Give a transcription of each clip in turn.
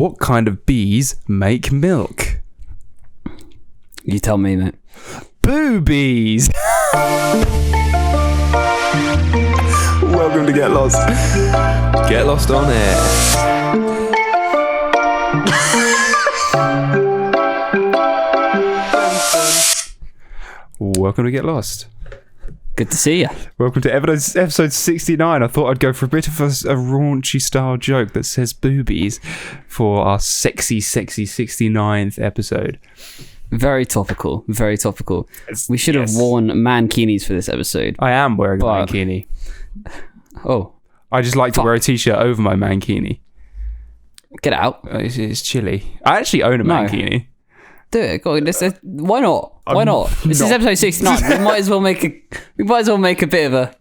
What kind of bees make milk? You tell me, mate. Boobies! Welcome to Get Lost. Get Lost on air. Welcome to Get Lost. Good to see you. Welcome to episode 69. I thought I'd go for a bit of a raunchy style joke that says boobies for our sexy 69th episode. Very topical. Very topical. We should have worn mankinis for this episode. I am wearing a mankini. Oh. I just like to wear a t-shirt over my mankini. Get out. It's chilly. I actually own a mankini. Do it. Go on, why not? Why not? This is episode 69. We might as well make a bit of a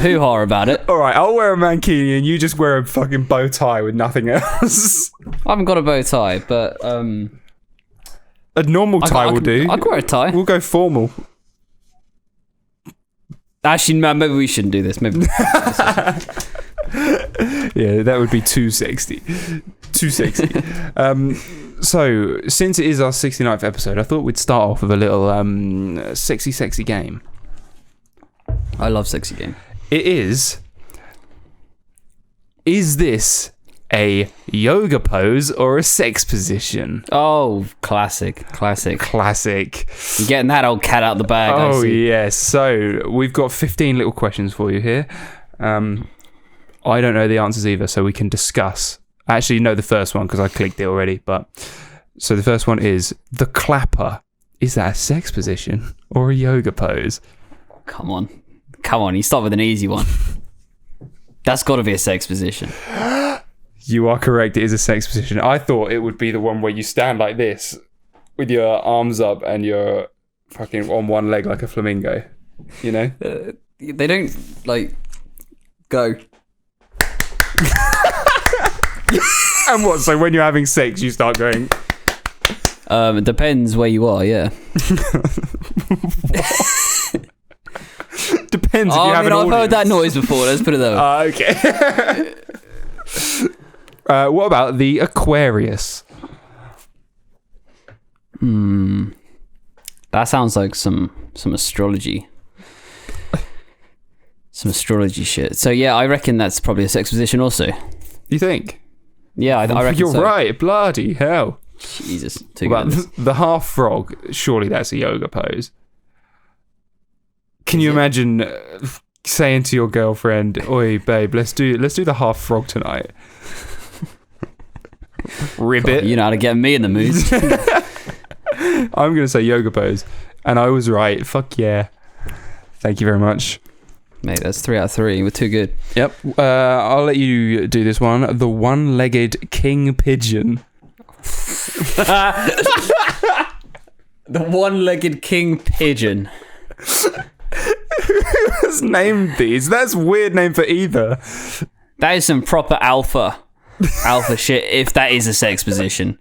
hoo-ha about it. All right, I'll wear a mankini and you just wear a fucking bow tie with nothing else. I haven't got a bow tie, but a normal tie will do. I can wear a tie. We'll go formal. Actually, no, maybe we shouldn't do this. Maybe. Yeah, that would be too sexy. Too sexy. So, since it is our 69th episode, I thought we'd start off with a little sexy game. I love sexy game. It is this a yoga pose or a sex position? Oh, classic. You're getting that old cat out of the bag. Oh, yes. So, we've got 15 little questions for you here. I don't know the answers either, so we can discuss. I actually know the first one because I clicked it already. So the first one is, the clapper. Is that a sex position or a yoga pose? Come on. You start with an easy one. That's got to be a sex position. You are correct. It is a sex position. I thought it would be the one where you stand like this with your arms up and you're fucking on one leg like a flamingo. You know? They don't, go. And what? So when you're having sex, you start going... It depends where you are, yeah. Depends if you have an audience. I've heard that noise before, let's put it that way. Okay. What about the Aquarius? That sounds like some astrology. Some astrology shit. So yeah, I reckon that's probably a sex position also. You think? Yeah, I reckon You're so. right, bloody hell. Jesus. What about the half frog? Surely that's a yoga pose. Can you imagine saying to your girlfriend, "Oi, babe, let's do the half frog tonight." Ribbit. You know how to get me in the mood. I'm gonna say yoga pose, and I was right. Fuck yeah! Thank you very much, mate. That's 3 out of 3. We're too good. Yep. I'll let you do this one. The one-legged king pigeon. The one-legged king pigeon. Who has named these? That's a weird name for either. That is some proper alpha shit, if that is a sex position.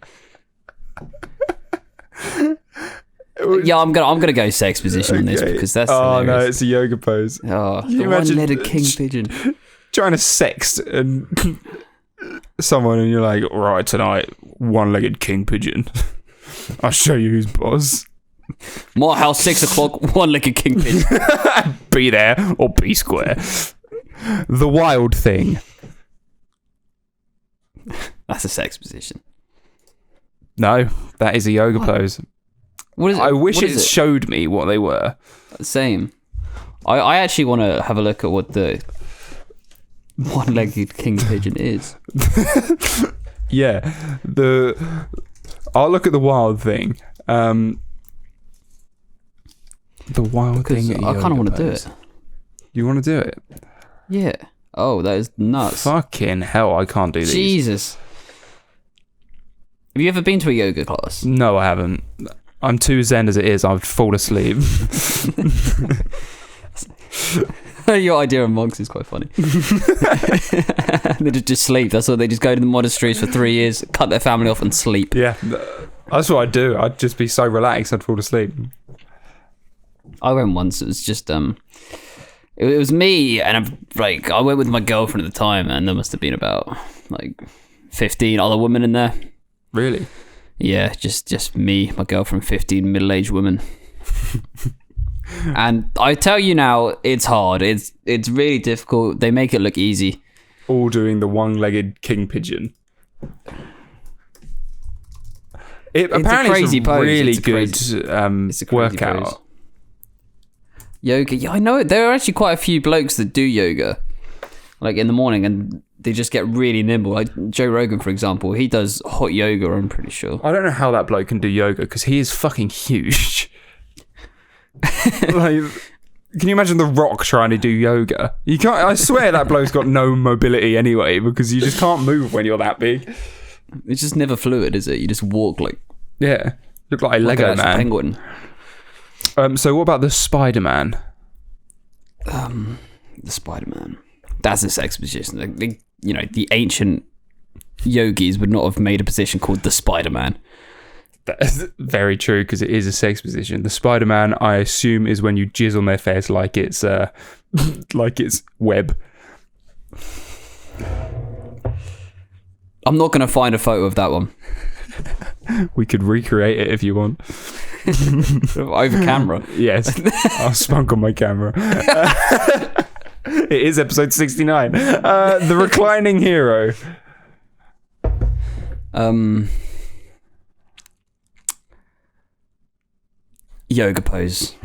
Yeah, I'm gonna go sex position on this because that's hilarious. No, it's a yoga pose. Oh, the one-legged king pigeon. Trying to sext and someone and you're like, right, tonight, one-legged king pigeon. I'll show you who's boss. My house, 6 o'clock, one-legged king pigeon. Be there or be square. The wild thing. That's a sex position. No, that is a yoga pose. What is it? I wish it showed me what they were. Same. I actually want to have a look at what the one-legged king pigeon is. Yeah. I'll look at the wild thing. The wild thing. I kind of want to do it. You want to do it? Yeah. Oh, that is nuts. Fucking hell, I can't do these. Jesus. Have you ever been to a yoga class? No, I haven't. I'm too zen as it is. I'd fall asleep. Your idea of monks is quite funny. They just sleep. That's all. They just go to the monasteries for 3 years, cut their family off, and sleep. Yeah, that's what I'd do. I'd just be so relaxed, I'd fall asleep. I went once. It was just it was me, and I went with my girlfriend at the time, and there must have been about 15 other women in there. Really? Yeah, just me, my girlfriend, 15 middle-aged women. And I tell you now, it's hard. It's really difficult. They make it look easy. All doing the one-legged king pigeon. Apparently crazy it's a pose. really It's a good It's a crazy workout. pose. Yoga. Yeah, I know. There are actually quite a few blokes that do yoga, like in the morning, and they just get really nimble. Like Joe Rogan, for example, he does hot yoga, I'm pretty sure. I don't know how that bloke can do yoga because he is fucking huge. Like, can you imagine The Rock trying to do yoga? You can't. I swear that bloke's got no mobility anyway because you just can't move when you're that big. It's just never fluid, is it? You just walk like Look like a Lego an man. penguin. So what about the Spider-Man? The Spider-Man. That's a sex position. The ancient yogis would not have made a position called the Spider-Man. That's very true because it is a sex position. The Spider-Man, I assume, is when you jizz on their face like it's web. I'm not going to find a photo of that one. We could recreate it if you want. Over camera. Yes. I'll spunk on my camera. It is episode 69. The reclining hero. Yoga pose.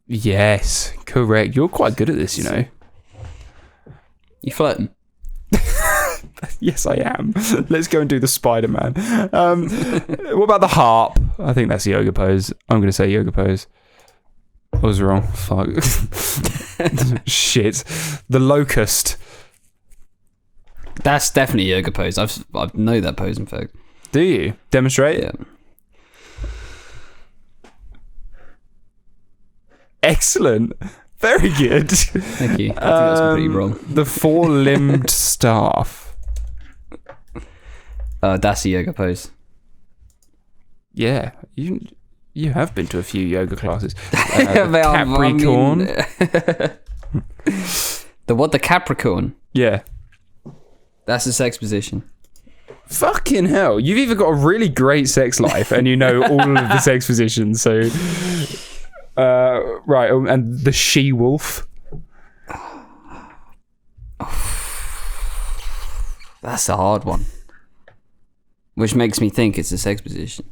Yes, correct. You're quite good at this, you know. You flirting? Yes, I am. Let's go and do the Spider-Man. What about the harp? I think that's a yoga pose. I'm going to say yoga pose. I was wrong. Fuck. Shit. The locust. That's definitely a yoga pose. I know that pose, in fact. Do you? Demonstrate? Yeah. Excellent. Very good. Thank you. I think that's completely wrong. The four-limbed staff. That's a yoga pose. Yeah. You have been to a few yoga classes. Capricorn. The what? The Capricorn? Yeah. That's a sex position. Fucking hell. You've either got a really great sex life and you know all of the sex positions, so... right, and the she-wolf. That's a hard one. Which makes me think it's a sex position.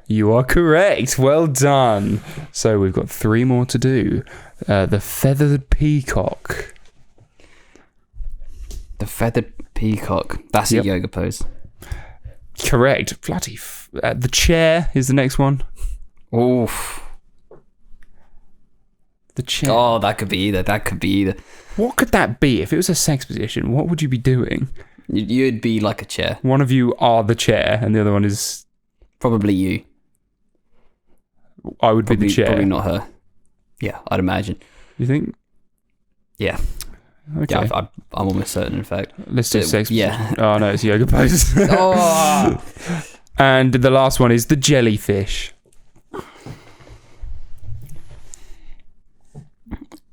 You are correct. Well done. So we've got 3 more to do. The feathered peacock. The feathered peacock. That's a yoga pose. Correct. Bloody. The chair is the next one. Oof. The chair. Oh, that could be either. What could that be? If it was a sex position, what would you be doing? You'd be like a chair. One of you are the chair, and the other one is... Probably you. I would be the chair. Probably not her. Yeah, I'd imagine. You think? Yeah. Okay. Yeah, I'm almost certain, in fact. Let's do sex position. Yeah. Oh, no, it's yoga pose. Oh. And the last one is the jellyfish.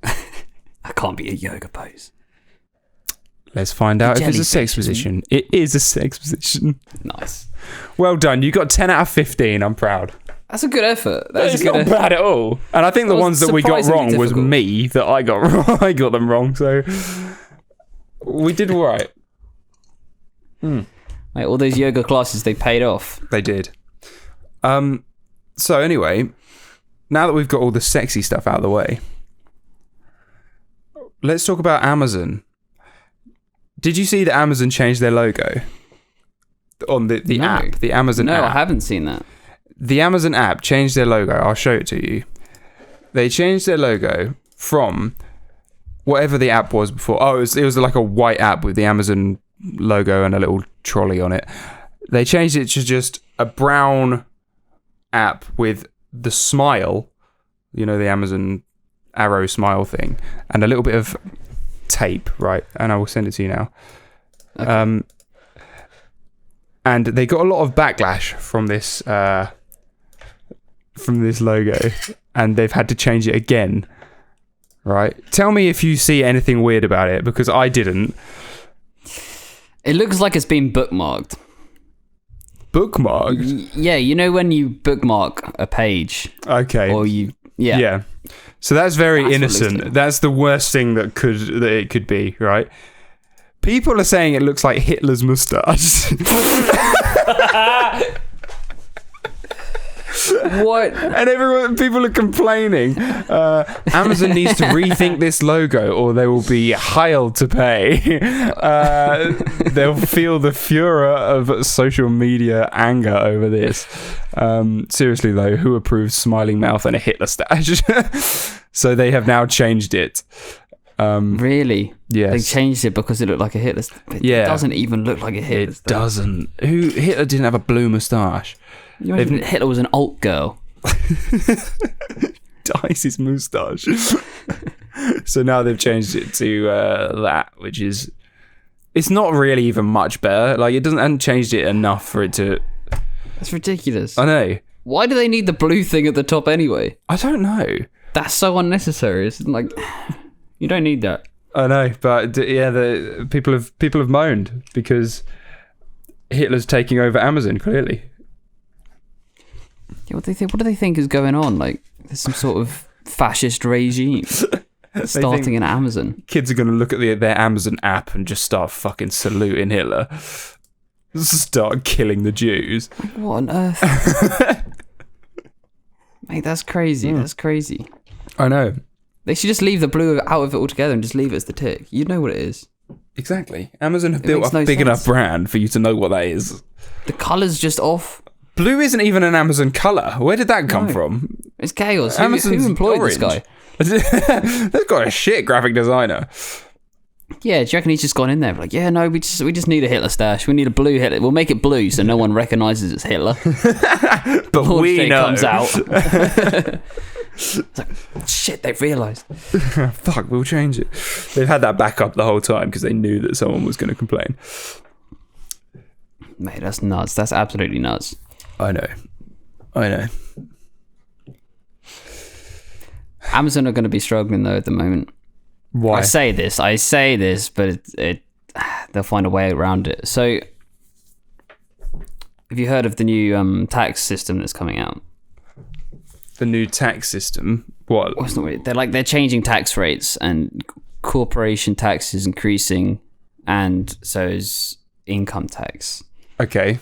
That can't be a yoga pose. Let's find out if it's a sex position. It is a sex position. Nice. Well done. You got 10 out of 15. I'm proud. That's a good effort. It's not bad at all. And I think the ones that we got wrong was me that I got wrong. I got them wrong. So we did all right. Mate, all those yoga classes, they paid off. They did. So anyway, now that we've got all the sexy stuff out of the way, let's talk about Amazon. Did you see that Amazon changed their logo on the app? The Amazon app. No, I haven't seen that. The Amazon app changed their logo. I'll show it to you. They changed their logo from whatever the app was before. Oh, it was like a white app with the Amazon logo and a little trolley on it. They changed it to just a brown app with the smile, you know, the Amazon arrow smile thing, and a little bit of tape, right? And I will send it to you now. Okay. And they got a lot of backlash from this logo, and they've had to change it again. Right? Tell me if you see anything weird about it, because I didn't. It looks like it's been bookmarked. Bookmarked? Yeah, you know when you bookmark a page. Okay. Or yeah. So that's very That's innocent. That's the worst thing that it could be, right? People are saying it looks like Hitler's moustache. What? And people are complaining. Amazon needs to rethink this logo, or they will be held to pay. They'll feel the furor of social media anger over this. Seriously though, who approves smiling mouth and a Hitler stash? So they have now changed it. Really? Yes. They changed it because it looked like a Hitler. It doesn't even look like a Hitler. It doesn't. Hitler didn't have a blue moustache. Hitler was an alt girl. Dyes his moustache. So now they've changed it to that, which is... It's not really even much better. Like, it hasn't changed it enough for it to... That's ridiculous. I know. Why do they need the blue thing at the top anyway? I don't know. That's so unnecessary. It's like... You don't need that. I know, but yeah, the people have moaned because Hitler's taking over Amazon, clearly. Yeah, what do they think is going on? Like, there's some sort of fascist regime starting in Amazon. Kids are going to look at their Amazon app and just start fucking saluting Hitler. Start killing the Jews. Like, what on earth? Mate, that's crazy. That's crazy. I know. They should just leave the blue out of it altogether and just leave it as the tick. You know what it is. Exactly. Amazon have built a big enough brand for you to know what that is. The colour's just off. Blue isn't even an Amazon colour. Where did that come from? It's chaos. Amazon's who employed orange. This guy? They've got a shit graphic designer. Yeah, do you reckon he's just gone in there? Like, yeah, no, we just need a Hitler stash. We need a blue Hitler. We'll make it blue so no one recognises it's Hitler. But we know. Comes out. It's like, shit, they've realised. Fuck, we'll change it. They've had that backup the whole time because they knew that someone was going to complain. Mate, that's nuts. That's absolutely nuts. I know. Amazon are going to be struggling though at the moment. Why? I say this, but they'll find a way around it. So, have you heard of the new tax system that's coming out? The new tax system? What? Well, it's not really. They're changing tax rates, and corporation tax is increasing, and so is income tax. Okay.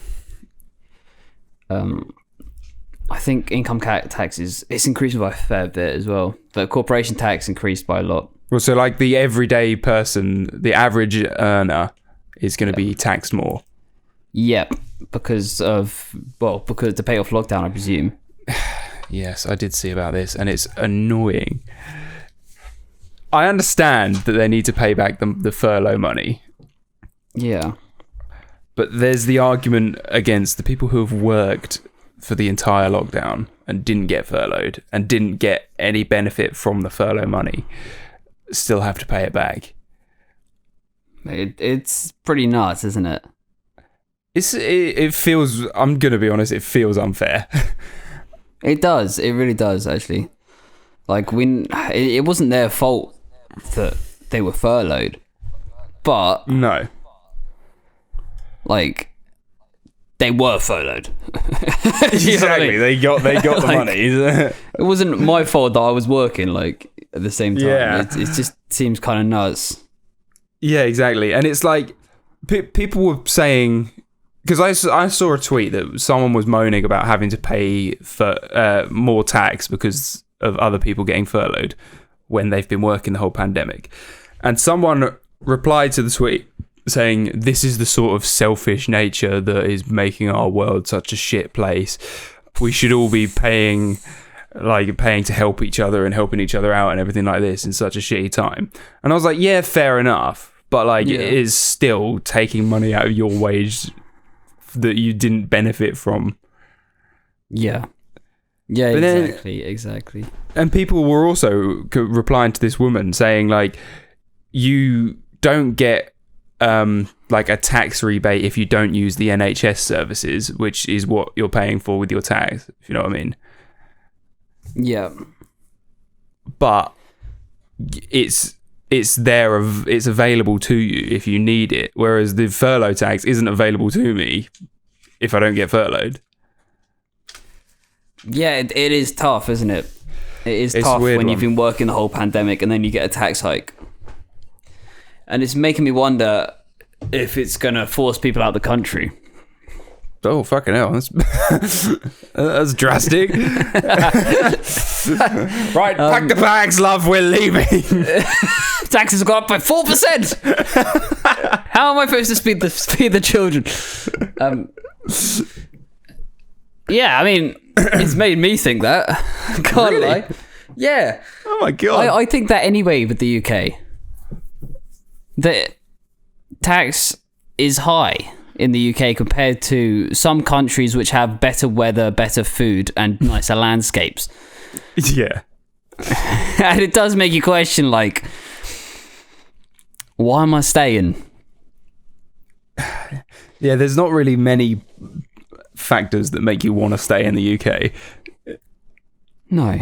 I think income tax it's increasing by a fair bit as well, but corporation tax increased by a lot. Well, so like the everyday person, the average earner, is going to be taxed more. Yep, because to pay off lockdown, I presume. Yes, I did see about this, and it's annoying. I understand that they need to pay back the furlough money. Yeah. But there's the argument against the people who have worked for the entire lockdown and didn't get furloughed and didn't get any benefit from the furlough money still have to pay it back. It's pretty nuts, isn't it? It feels, I'm going to be honest, it feels unfair. It does. It really does, actually. Like, it wasn't their fault that they were furloughed. But... No. Like, they were furloughed. Exactly. They got the money. It wasn't my fault that I was working, like, at the same time. Yeah. It just seems kind of nuts. Yeah, exactly. And it's like, people were saying... Because I saw a tweet that someone was moaning about having to pay for more tax because of other people getting furloughed when they've been working the whole pandemic. And someone replied to the tweet saying, this is the sort of selfish nature that is making our world such a shit place. We should all be paying to help each other and helping each other out and everything like this in such a shitty time. And I was like, yeah, fair enough. But it is still taking money out of your wage that you didn't benefit from. Yeah. Yeah, but exactly. And people were also replying to this woman saying, like, you don't get a tax rebate if you don't use the NHS services, which is what you're paying for with your tax, if you know what I mean. Yeah. But it's it's it's available to you if you need it. Whereas the furlough tax isn't available to me if I don't get furloughed. Yeah, it is tough, isn't it? It's tough when you've been working the whole pandemic and then you get a tax hike. And it's making me wonder if it's going to force people out of the country. Oh, fucking hell. That's drastic. Right, pack the bags, love, we're leaving. Taxes have gone up by 4%. How am I supposed to feed the children? Yeah, I mean, it's made me think that. Can't Really? lie. Yeah. Oh my God. I think that anyway with the UK. The tax is high in the UK compared to some countries which have better weather, better food, and nicer landscapes. Yeah. And it does make you question, like, why am I staying? Yeah, there's not really many factors that make you want to stay in the UK. No,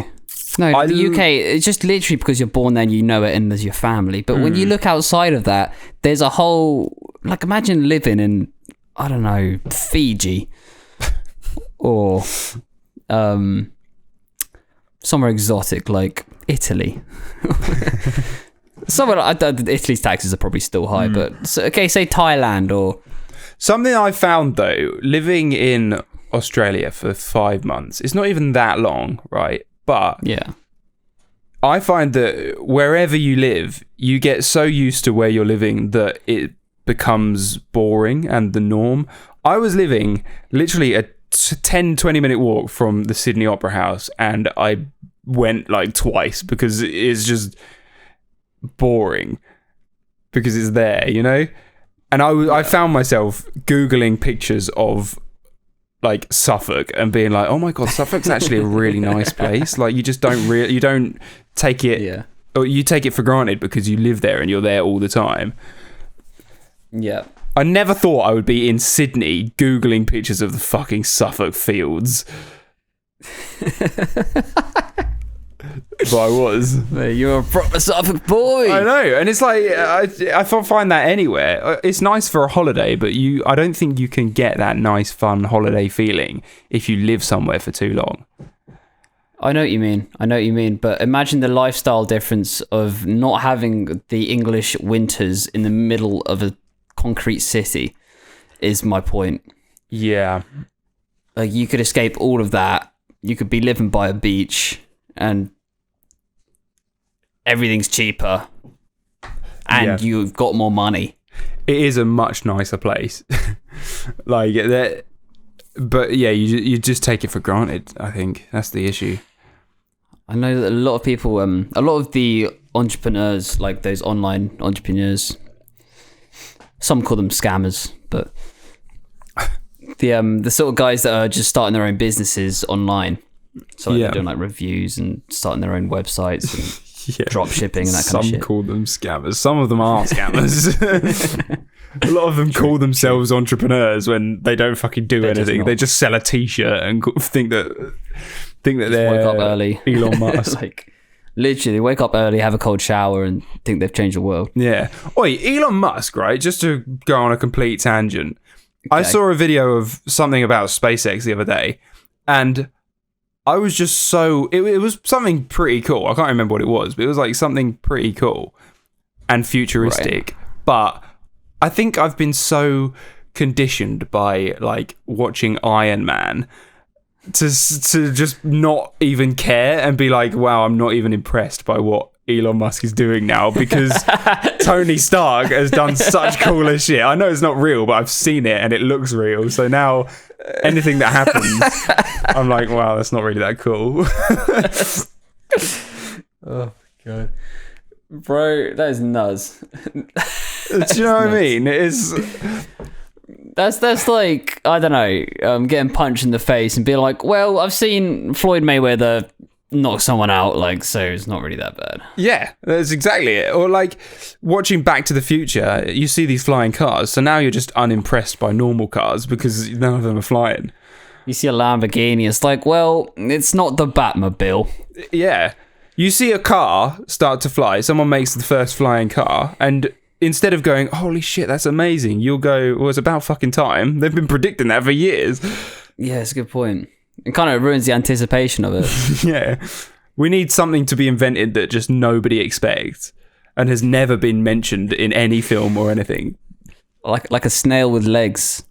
the UK, it's just literally because you're born there and you know it and there's your family. But when you look outside of that, there's a whole, like, imagine living in, I don't know, Fiji or somewhere exotic like Italy. Somewhere, Italy's taxes are probably still high, but say Thailand or... Something I found, though, living in Australia for 5 months, it's not even that long, right? But yeah, I find that wherever you live, you get so used to where you're living that it becomes boring and the norm. I was living literally a 10-20 minute walk from the Sydney Opera House, and I went like twice because it's just boring because it's there, you know? And I found myself Googling pictures of like Suffolk and being like, oh my God, Suffolk's actually a really nice place. Like you just you don't take it, or you take it for granted because you live there and you're there all the time. Yeah. I never thought I would be in Sydney Googling pictures of the fucking Suffolk fields. But I was. You're a proper Suffolk boy. I know, and it's like I find that anywhere. It's nice for a holiday, but I don't think you can get that nice, fun holiday feeling if you live somewhere for too long. I know what you mean. But imagine the lifestyle difference of not having the English winters in the middle of a concrete city. Is my point. Yeah, like you could escape all of that. You could be living by a beach and everything's cheaper and you've got more money. It is a much nicer place. Like that, but yeah, you just take it for granted. I think that's the issue. I know that a lot of people, a lot of the entrepreneurs, like those online entrepreneurs, some call them scammers, but the sort of guys that are just starting their own businesses online. So they're doing like reviews and starting their own websites and drop shipping and that kind of shit. Some call them scammers. Some of them are scammers. A lot of them call themselves entrepreneurs when they don't fucking do anything. They just sell a t-shirt and think that they're wake up early. Elon Musk. Like literally, they wake up early, have a cold shower, and think they've changed the world. Yeah. Oi, Elon Musk, right? Just to go on a complete tangent. Okay. I saw a video of something about SpaceX the other day, and I was just so... It was something pretty cool. I can't remember what it was, but it was like something pretty cool and futuristic. Right. But I think I've been so conditioned by like watching Iron Man to just not even care and be like, wow, I'm not even impressed by what Elon Musk is doing now because Tony Stark has done such cooler shit. I know it's not real, but I've seen it and it looks real. So now anything that happens, I'm like, wow, that's not really that cool. Oh God, bro, that is nuts. Do you know what I mean? It is. That's like, I don't know, getting punched in the face and being like, well, I've seen Floyd Mayweather knock someone out, like, so it's not really that bad. Yeah, that's exactly it. Or like watching Back to the Future, you see these flying cars, so now you're just unimpressed by normal cars because none of them are flying. You see a Lamborghini, it's like, well, it's not the Batmobile. Yeah. You see a car start to fly, someone makes the first flying car, and instead of going, holy shit, that's amazing, you'll go, well, it's about fucking time. They've been predicting that for years. Yeah, it's a good point. It kind of ruins the anticipation of it. Yeah. We need something to be invented that just nobody expects and has never been mentioned in any film or anything. Like a snail with legs.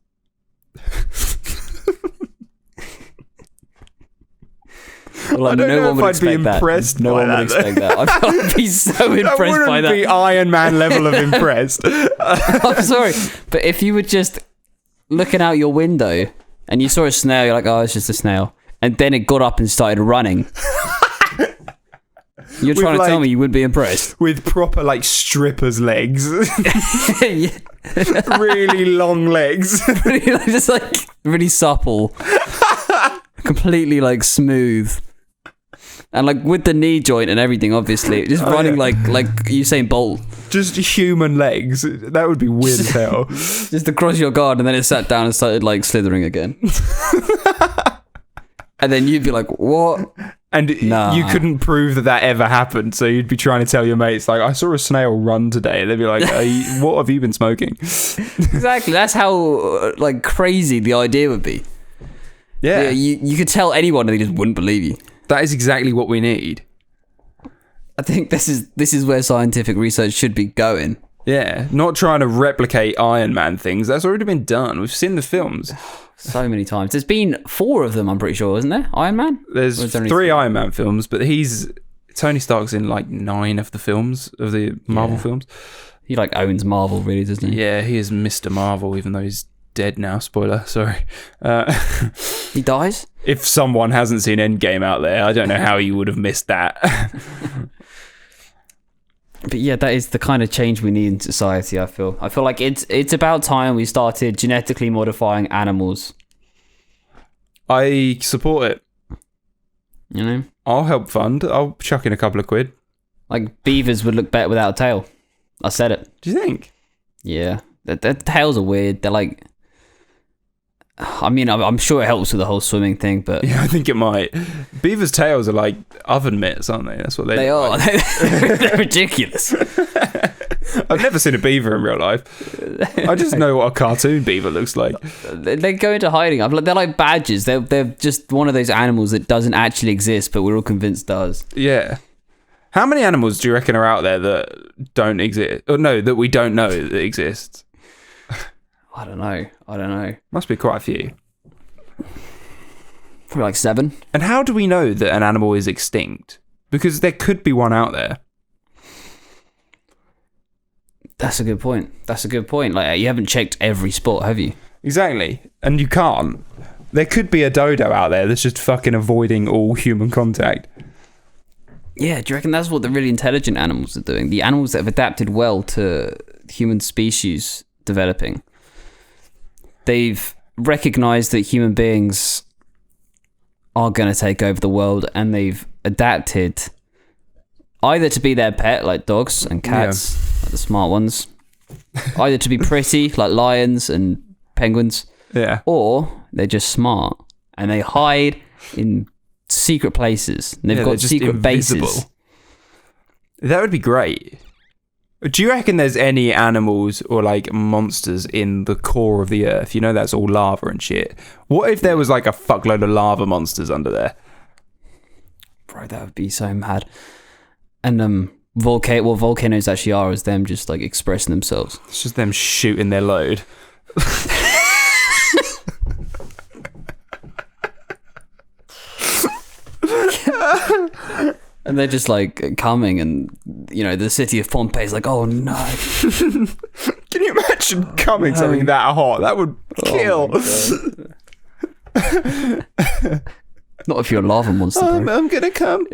Like, I don't know if I'd be impressed no by one would expect that. I'd be so impressed by that. That wouldn't be Iron Man level of impressed. I'm sorry, but if you were just looking out your window and you saw a snail, you're like, oh, it's just a snail. And then it got up and started running. You're trying to tell me you would be impressed? With proper, like, stripper's legs. Yeah. Really long legs. Just, like, really supple. Completely, like, smooth. And, like, with the knee joint and everything, obviously. Just running like Usain Bolt. Just human legs. That would be weird as hell. Just across your garden, and then it sat down and started, like, slithering again. And then you'd be like, what? And you couldn't prove that ever happened, so you'd be trying to tell your mates, like, I saw a snail run today. They'd be like, what have you been smoking? Exactly. That's how, like, crazy the idea would be. Yeah. You could tell anyone and they just wouldn't believe you. That is exactly what we need. I think this is where scientific research should be going. Yeah, not trying to replicate Iron Man things. That's already been done. We've seen the films. So many times. There's been 4 of them, I'm pretty sure, isn't there? Iron Man? There's 3 Iron Man films, but Tony Stark's in like 9 of the films, of the Marvel films. He like owns Marvel, really, doesn't he? Yeah, he is Mr. Marvel, even though he's dead now. Spoiler, sorry. He dies? If someone hasn't seen Endgame out there, I don't know how you would have missed that. But yeah, that is the kind of change we need in society, I feel. I feel like it's about time we started genetically modifying animals. I support it. You know? I'll help fund. I'll chuck in a couple of quid. Like, beavers would look better without a tail. I said it. Do you think? Yeah. Their tails are weird. They're like... I mean, I'm sure it helps with the whole swimming thing, but... Yeah, I think it might. Beavers' tails are like oven mitts, aren't they? That's what they are. Like. They're ridiculous. I've never seen a beaver in real life. I just know what a cartoon beaver looks like. They go into hiding. They're like badgers. They're just one of those animals that doesn't actually exist, but we're all convinced does. Yeah. How many animals do you reckon are out there that don't exist? Or no, that we don't know that exist? I don't know. Must be quite a few. Probably like 7. And how do we know that an animal is extinct? Because there could be one out there. That's a good point. Like, you haven't checked every spot, have you? Exactly. And you can't. There could be a dodo out there that's just fucking avoiding all human contact. Yeah, do you reckon that's what the really intelligent animals are doing? The animals that have adapted well to human species developing. They've recognized that human beings are going to take over the world, and they've adapted either to be their pet, like dogs and cats, like the smart ones, either to be pretty, like lions and penguins, or they're just smart, and they hide in secret places, and they've got secret bases. That would be great. Do you reckon there's any animals or like monsters in the core of the earth? You know, that's all lava and shit. What if there was like a fuckload of lava monsters under there? Bro, that would be so mad. And what volcanoes actually are is them just like expressing themselves. It's just them shooting their load. And they're just like coming, and you know, the city of Pompeii is like, oh no. Can you imagine coming something that hot? That would kill. Not if you're a lava monster. I'm gonna come.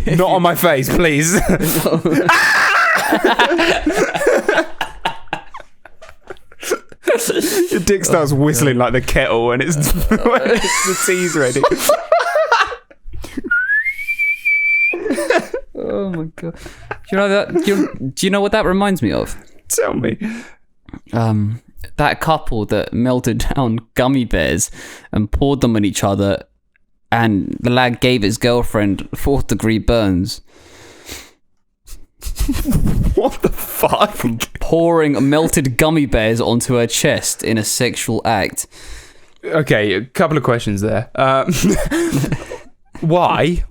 Not on my face, please. Your dick starts whistling like the kettle, and it's the tea's ready. Oh my god! Do you know that? Do you know what that reminds me of? Tell me. That couple that melted down gummy bears and poured them on each other, and the lad gave his girlfriend 4th-degree burns. What the fuck? From pouring melted gummy bears onto her chest in a sexual act. Okay, a couple of questions there. Why?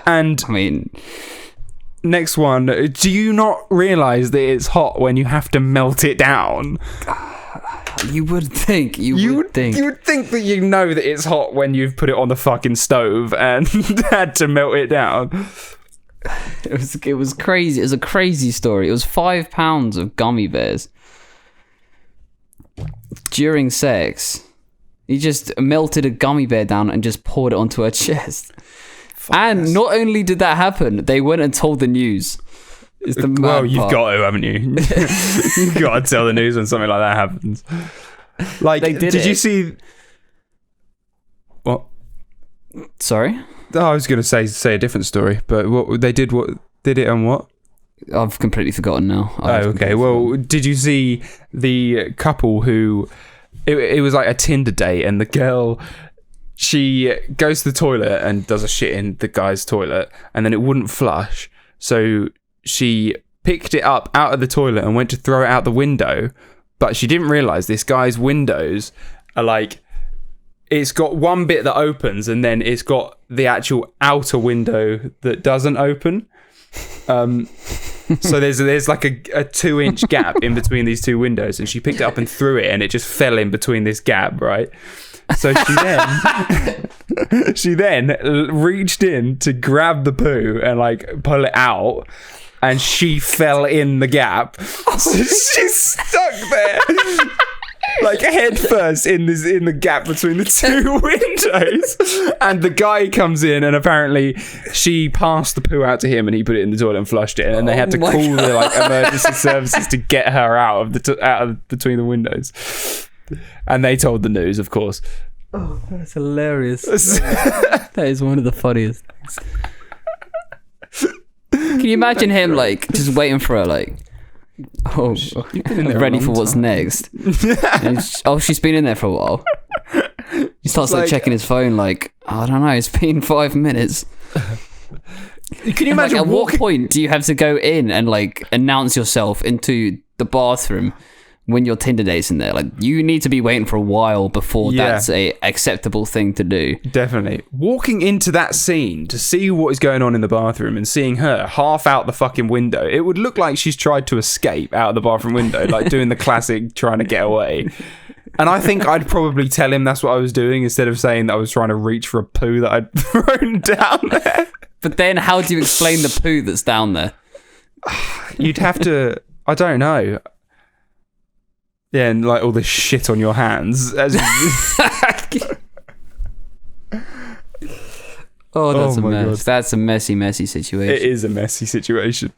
And I mean, next one, do you not realise that it's hot when you have to melt it down? you would think. You would think. You would think that you know that it's hot when you've put it on the fucking stove and had to melt it down. It was crazy. It was a crazy story. It was 5 pounds of gummy bears. During sex, he just melted a gummy bear down and just poured it onto her chest. And not only did that happen, they went and told the news. Well, you've got to, haven't you? You've got to tell the news when something like that happens. Like, did you see... What? Sorry? Oh, I was going to say a different story, but what did it on what? I've completely forgotten now. Okay. Well, did you see the couple who... It was like a Tinder date, and the girl... She goes to the toilet and does a shit in the guy's toilet, and then it wouldn't flush. So she picked it up out of the toilet and went to throw it out the window, but she didn't realise this guy's windows are like... It's got one bit that opens, and then it's got the actual outer window that doesn't open. So there's like a 2-inch gap in between these two windows, and she picked it up and threw it, and it just fell in between this gap, right? So she then reached in to grab the poo and like pull it out, and she fell in the gap. So she's stuck there, like head first in the gap between the two windows. And the guy comes in, and apparently she passed the poo out to him, and he put it in the toilet and flushed it. And they had to call the like emergency services to get her out of between the windows. And they told the news, of course. Oh, that's hilarious. That is one of the funniest things. Can you imagine him, like, just waiting for her, like, ready for what's next? She's been in there for a while. He starts, like, checking his phone, like, I don't know, it's been 5 minutes. Can you imagine at what point do you have to go in and, like, announce yourself into the bathroom when your Tinder date's in there? Like, you need to be waiting for a while before that's a acceptable thing to do. Definitely. Walking into that scene to see what is going on in the bathroom and seeing her half out the fucking window, it would look like she's tried to escape out of the bathroom window, like doing the classic trying to get away. And I think I'd probably tell him that's what I was doing instead of saying that I was trying to reach for a poo that I'd thrown down there. But then how do you explain the poo that's down there? You'd have to... I don't know. Yeah, and like all the shit on your hands. Oh, that's a mess. God. That's a messy situation. It is a messy situation.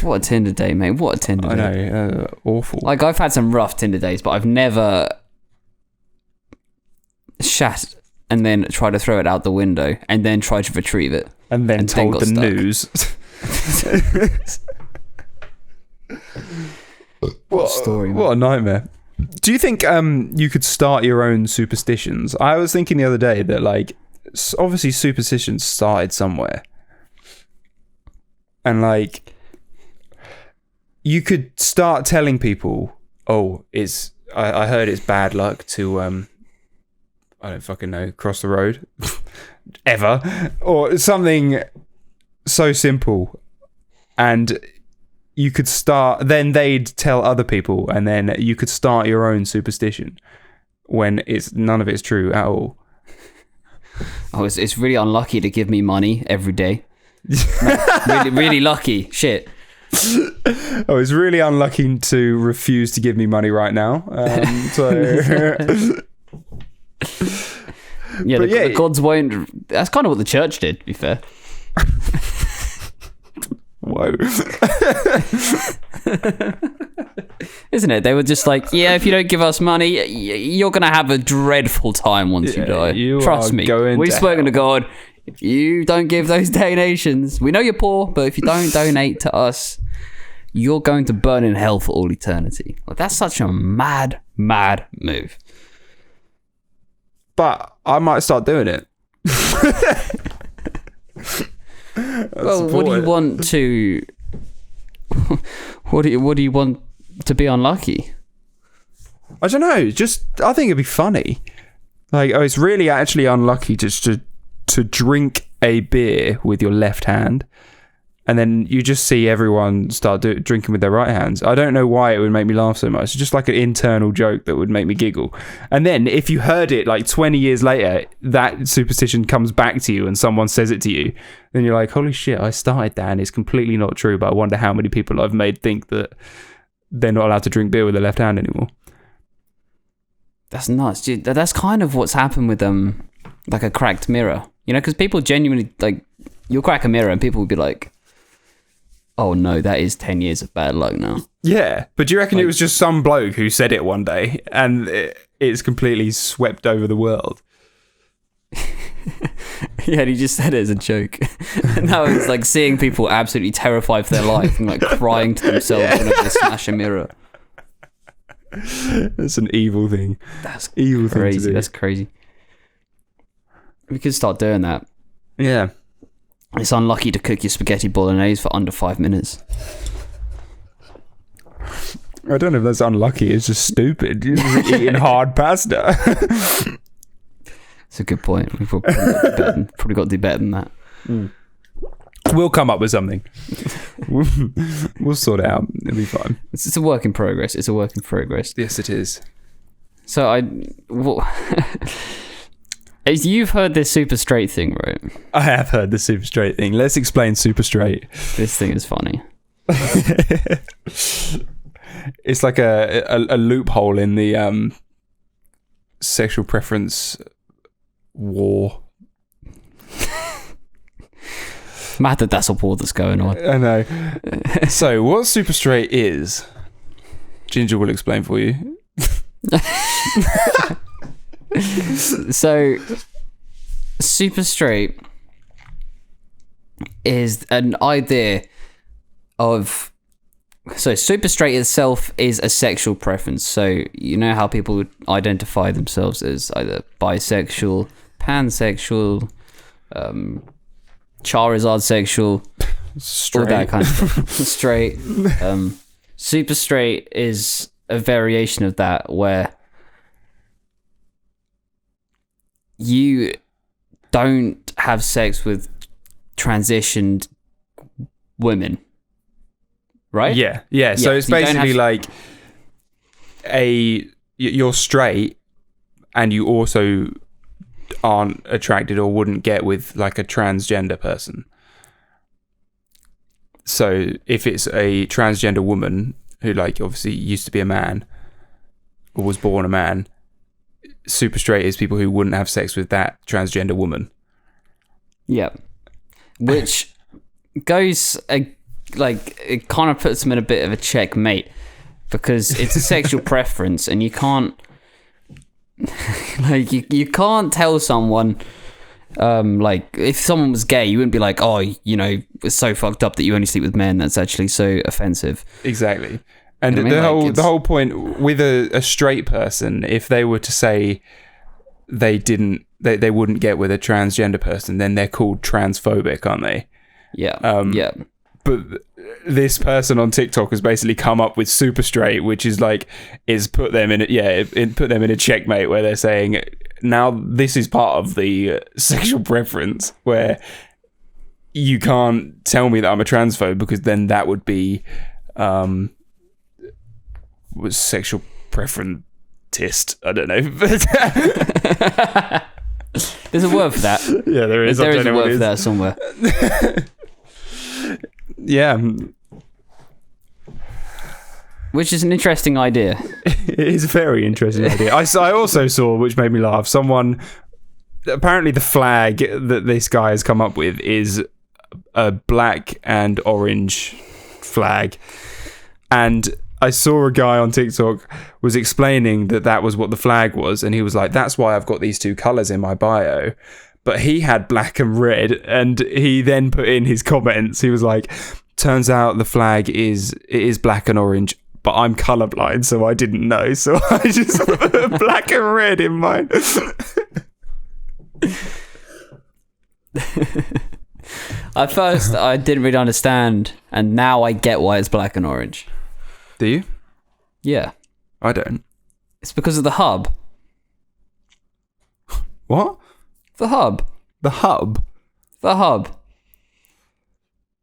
What a Tinder date, mate. What a Tinder date. I know, awful. Like, I've had some rough Tinder dates, but I've never shat and then tried to throw it out the window and then tried to retrieve it. And then told the news. What a story, man. What a nightmare. Do you think you could start your own superstitions? I was thinking the other day that, like, obviously superstitions started somewhere. And, like, you could start telling people, oh, I heard it's bad luck to, I don't fucking know, cross the road. Ever. Or something so simple. And you could start, then they'd tell other people, and then you could start your own superstition when none of it's true at all. Oh, it's really unlucky to give me money every day. No, really lucky. Shit. Oh, it's really unlucky to refuse to give me money right now. Yeah, the gods won't. That's kind of what the church did, to be fair. Whoa. Isn't it? They were just like, yeah, if you don't give us money, you're going to have a dreadful time once you die. Trust me. We've spoken to God. If you don't give those donations, we know you're poor, but if you don't donate to us, you're going to burn in hell for all eternity. Like, that's such a mad move. But I might start doing it. Well, what do you want to? What do you want to be unlucky? I don't know. I think it'd be funny. Like, it's really actually unlucky just to drink a beer with your left hand, and then you just see everyone start drinking with their right hands. I don't know why it would make me laugh so much. It's just like an internal joke that would make me giggle. And then if you heard it like 20 years later, that superstition comes back to you and someone says it to you, then you're like, holy shit, I started that and it's completely not true, but I wonder how many people I've made think that they're not allowed to drink beer with their left hand anymore. That's nuts, dude. That's kind of what's happened with like a cracked mirror. You know, because people genuinely, like, you'll crack a mirror and people will be like, oh no, that is 10 years of bad luck now. Yeah, but do you reckon it was just some bloke who said it one day and it's completely swept over the world? Yeah, he just said it as a joke. Now it's like seeing people absolutely terrified for their life and like crying to themselves whenever they smash a mirror. That's an evil thing. That's evil crazy. Thing to do. That's crazy. We could start doing that. Yeah. It's unlucky to cook your spaghetti bolognese for under 5 minutes. I don't know if that's unlucky. It's just stupid. You're just eating hard pasta. That's a good point. We've probably got to do better than that. Mm. We'll come up with something. We'll sort it out. It'll be fine. It's a work in progress. It's a work in progress. Yes, it is. So you've heard this super straight thing, right? I have heard the super straight thing. Let's explain super straight. This thing is funny. It's like a loophole in the sexual preference war. Mad that's a war that's going on. I know. So, what super straight is, Ginger will explain for you. So, super straight is an idea of... So, super straight itself is a sexual preference. So, you know how people identify themselves as either bisexual, pansexual, Charizard sexual, Straight. all that kind of stuff. Straight. Super straight is a variation of that where you don't have sex with transitioned women, right? Yeah. So it's basically like you're straight and you also aren't attracted or wouldn't get with like a transgender person. So if it's a transgender woman who like obviously used to be a man or was born a man, super straight is people who wouldn't have sex with that transgender woman. Yeah. Which goes like it kind of puts them in a bit of a checkmate because it's a sexual preference and you can't like you can't tell someone like if someone was gay you wouldn't be like, oh, you know, it's so fucked up that you only sleep with men, that's actually so offensive. Exactly. And you know what I mean? the whole point with a straight person, if they were to say they wouldn't get with a transgender person, then they're called transphobic, aren't they? Yeah. Yeah. But this person on TikTok has basically come up with super straight, which is like put them in a checkmate where they're saying now this is part of the sexual preference where you can't tell me that I'm a transphobe because then that would be was sexual preferentist. I don't know. There's a word for that. Yeah, there is. There is a word for that somewhere. Yeah. Which is an interesting idea. It is a very interesting idea. I also saw, which made me laugh, someone... Apparently the flag that this guy has come up with is a black and orange flag. And I saw a guy on TikTok was explaining that was what the flag was. And he was like, that's why I've got these two colours in my bio. But he had black and red, and he then put in his comments. He was like, turns out the flag is black and orange, but I'm colorblind, so I didn't know. So I just put black and red in mine. At first, I didn't really understand, and now I get why it's black and orange. Do you? Yeah. I don't. It's because of the hub. What? The hub. The hub? The hub.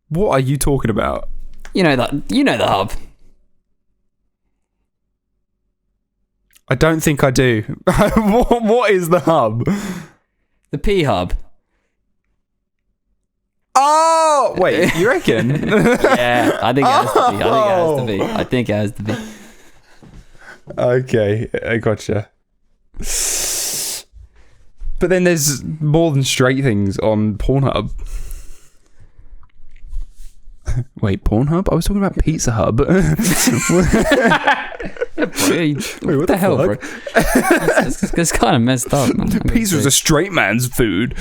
What are you talking about? You know the hub. I don't think I do. What is the hub? The P hub. Oh, wait, you reckon? Yeah, I think it has to be. I think it has to be. Okay, I gotcha. But then there's more than straight things on Pornhub. Wait, Pornhub? I was talking about Pizza Hub. Wait, what the hell, bro? It's kind of messed up, man. Pizza was a straight man's food.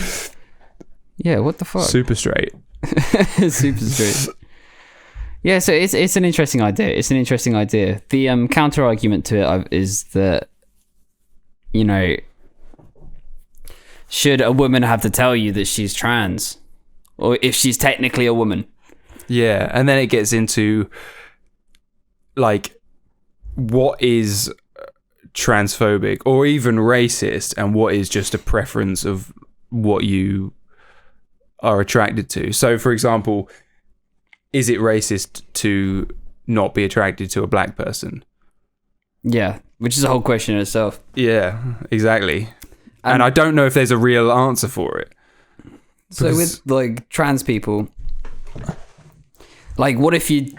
Yeah, what the fuck? Super straight. Super straight. Yeah, so it's an interesting idea. It's an interesting idea. The counter argument to it is that, you know, should a woman have to tell you that she's trans, or if she's technically a woman? Yeah, and then it gets into like what is transphobic or even racist, and what is just a preference of what you are attracted to. So, for example, is it racist to not be attracted to a black person? Yeah, which is a whole question in itself. Yeah, exactly. And I don't know if there's a real answer for it. So with like trans people, like what if you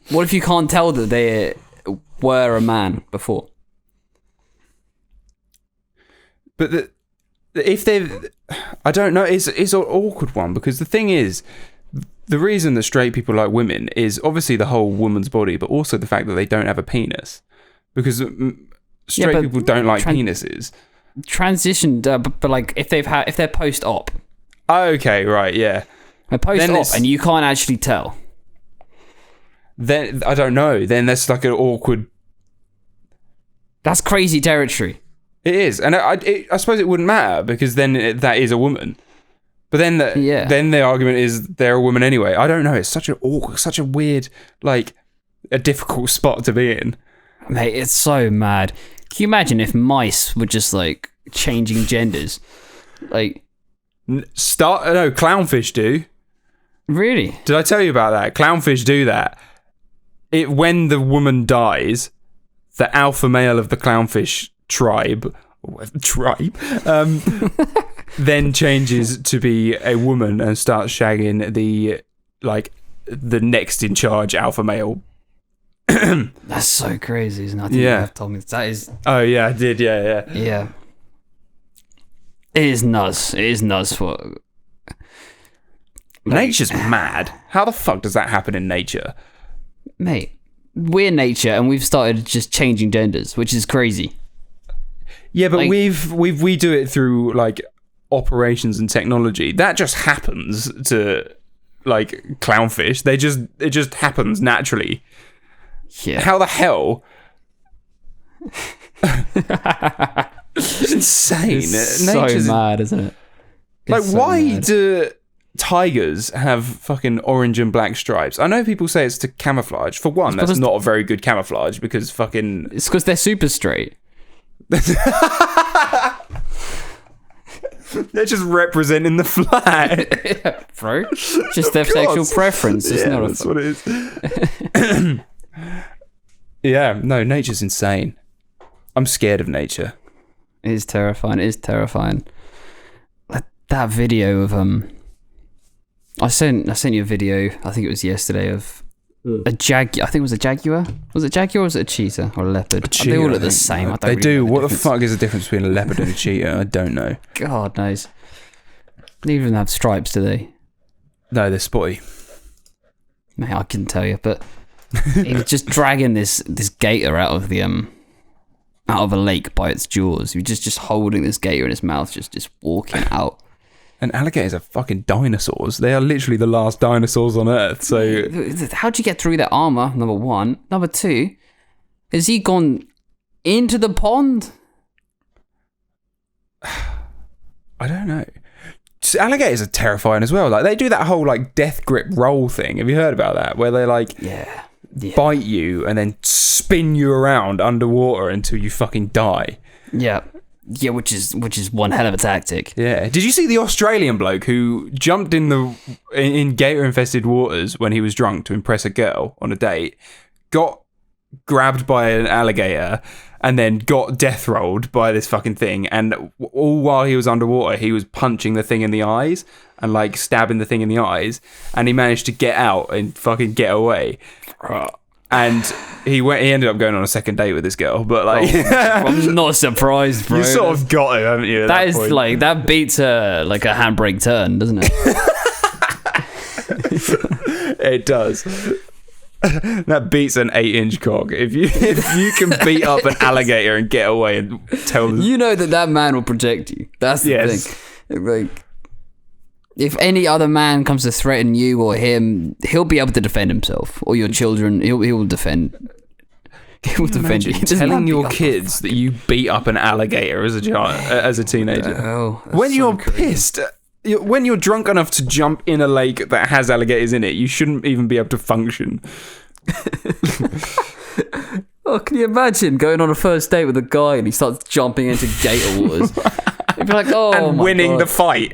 can't tell that they were a man before? But if they, I don't know, it's an awkward one, because the thing is, the reason that straight people like women is obviously the whole woman's body, but also the fact that they don't have a penis, because straight people don't like penises. Transitioned, but like if they're post-op. Okay, right, yeah. Post-op, and you can't actually tell. Then I don't know. Then that's like an awkward. That's crazy territory. It is, and I suppose it wouldn't matter, because then that is a woman. But then the argument is they're a woman anyway. I don't know. It's such a weird, like, a difficult spot to be in. Mate, it's so mad. Can you imagine if mice were just like changing genders? Like, clownfish do. Really? Did I tell you about that? Clownfish do that. When the woman dies, the alpha male of the clownfish tribe then changes to be a woman and starts shagging the next in charge alpha male. That's so crazy, isn't it? I think you have told me that is. Oh yeah, I did. Yeah. It is nuts. It is nuts. For nature's mad. How the fuck does that happen in nature, mate? We're nature, and we've started just changing genders, which is crazy. Yeah, but we do it through like operations and technology. That just happens to like clownfish. It just happens naturally. Yeah. How the hell? It's insane. It's so mad, isn't it? Like, why do tigers have fucking orange and black stripes? I know people say it's to camouflage. For one, that's not a very good camouflage, because fucking... It's because they're super straight. They're just representing the flag. Yeah, bro. Just their sexual preference. It's not that's what it is. Yeah, no, nature's insane. I'm scared of nature. It is terrifying. It is terrifying. That video of I sent you a video. I think it was yesterday of a jaguar. I think it was a jaguar. Was it jaguar or was it a cheetah or a leopard? They all look the same. They do. What the fuck is the difference between a leopard and a cheetah? I don't know. God knows. Neither of them have stripes, do they? No, they're spotty. Mate, I couldn't tell you, but he was just dragging this gator out of the out of a lake by its jaws. He was just holding this gator in his mouth, just walking out. And alligators are fucking dinosaurs. They are literally the last dinosaurs on Earth. So how'd you get through that armor? Number one. Number two, has he gone into the pond? I don't know. Alligators are terrifying as well. Like they do that whole like death grip roll thing. Have you heard about that? Where they like bite you and then spin you around underwater until you fucking die. Yeah. Yeah, which is one hell of a tactic. Yeah. Did you see the Australian bloke who jumped in gator infested waters when he was drunk to impress a girl on a date, got grabbed by an alligator, and then got death rolled by this fucking thing, and all while he was underwater, he was punching the thing in the eyes and like stabbing the thing in the eyes, and he managed to get out and fucking get away. And he ended up going on a second date with this girl, but like I'm not surprised, bro. You sort of got him, haven't you? That is point? Like that beats like a handbrake turn, doesn't it? It does. That beats an 8-inch cock. If you can beat up an alligator and get away and tell them, you know that man will protect you. That's the thing. Like, if any other man comes to threaten you or him, he'll be able to defend himself, or your children. He will defend. He will defend you. Telling your kids that you beat up an alligator as a child, as a teenager. When you're pissed, when you're drunk enough to jump in a lake that has alligators in it, you shouldn't even be able to function. Oh, can you imagine going on a first date with a guy and he starts jumping into gator waters? You'd be like, oh, and my winning God. the fight.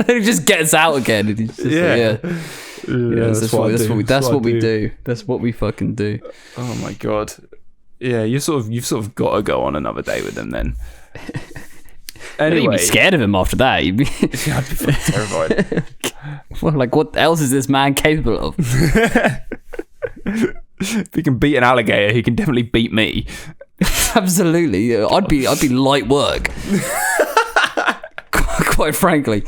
He just gets out again. And he's just that's what we do. That's what we fucking do. Oh my God. Yeah, you've sort of got to go on another day with them then. Anyway, you'd be scared of him after that. You'd be I'd be fucking terrified. Well, like, what else is this man capable of? If he can beat an alligator, he can definitely beat me. Absolutely. I'd be light work. Quite frankly.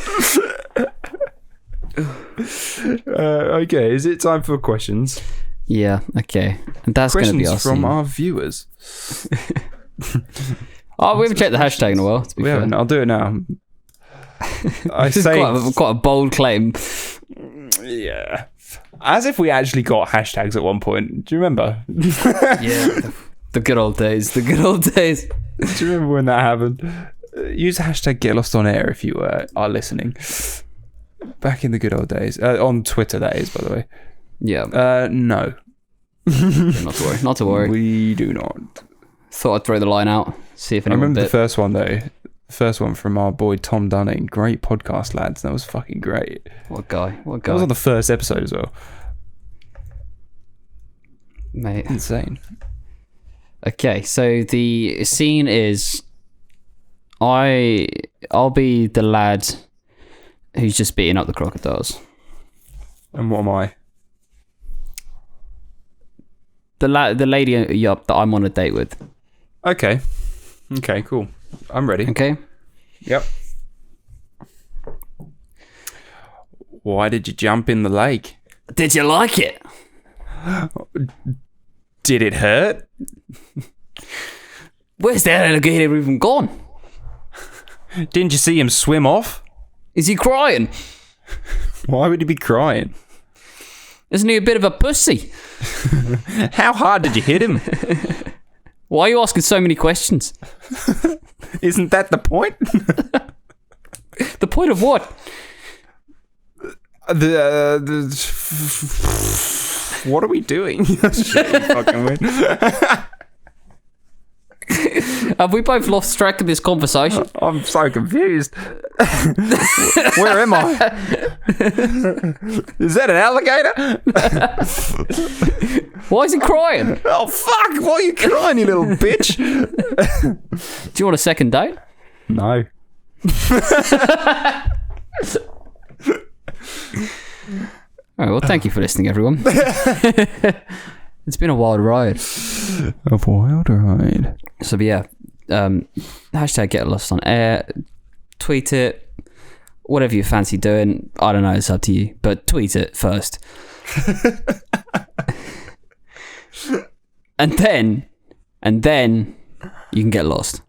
Okay, is it time for questions? Yeah, okay. And that's going to be questions from our viewers. Oh, we haven't checked the hashtag in a while, to be fair. I'll do it now. This is quite a bold claim. Yeah. As if we actually got hashtags at one point. Do you remember? Yeah. The good old days. The good old days. Do you remember when that happened? Use the hashtag Get Lost on Air if you are listening. Back in the good old days. On Twitter, that is, by the way. Yeah. No. Not to worry. Not to worry. We do not. Thought I'd throw the line out. See if anyone I remember the first one, though. The first one from our boy Tom Dunning. Great podcast, lads. That was fucking great. What guy? That was on the first episode as well. Mate. Insane. Okay, so the scene is I'll be the lad who's just beating up the crocodiles. And what am I? The lady that I'm on a date with. Okay, cool. I'm ready. Okay. Yep. Why did you jump in the lake? Did you like it? Did it hurt? Where's that alligator even gone? Didn't you see him swim off? Is he crying? Why would he be crying? Isn't he a bit of a pussy? How hard did you hit him? Why are you asking so many questions? Isn't that the point? The point of what? What are we doing? Fucking win. Have we both lost track of this conversation? I'm so confused. Where am I? Is that an alligator? Why is he crying? Oh, fuck. Why are you crying, you little bitch? Do you want a second date? No. All right, well, thank you for listening, everyone. It's been a wild ride. A wild ride. So, yeah, hashtag Get Lost on Air. Tweet it. Whatever you fancy doing. I don't know, it's up to you. But tweet it first. and then you can get lost.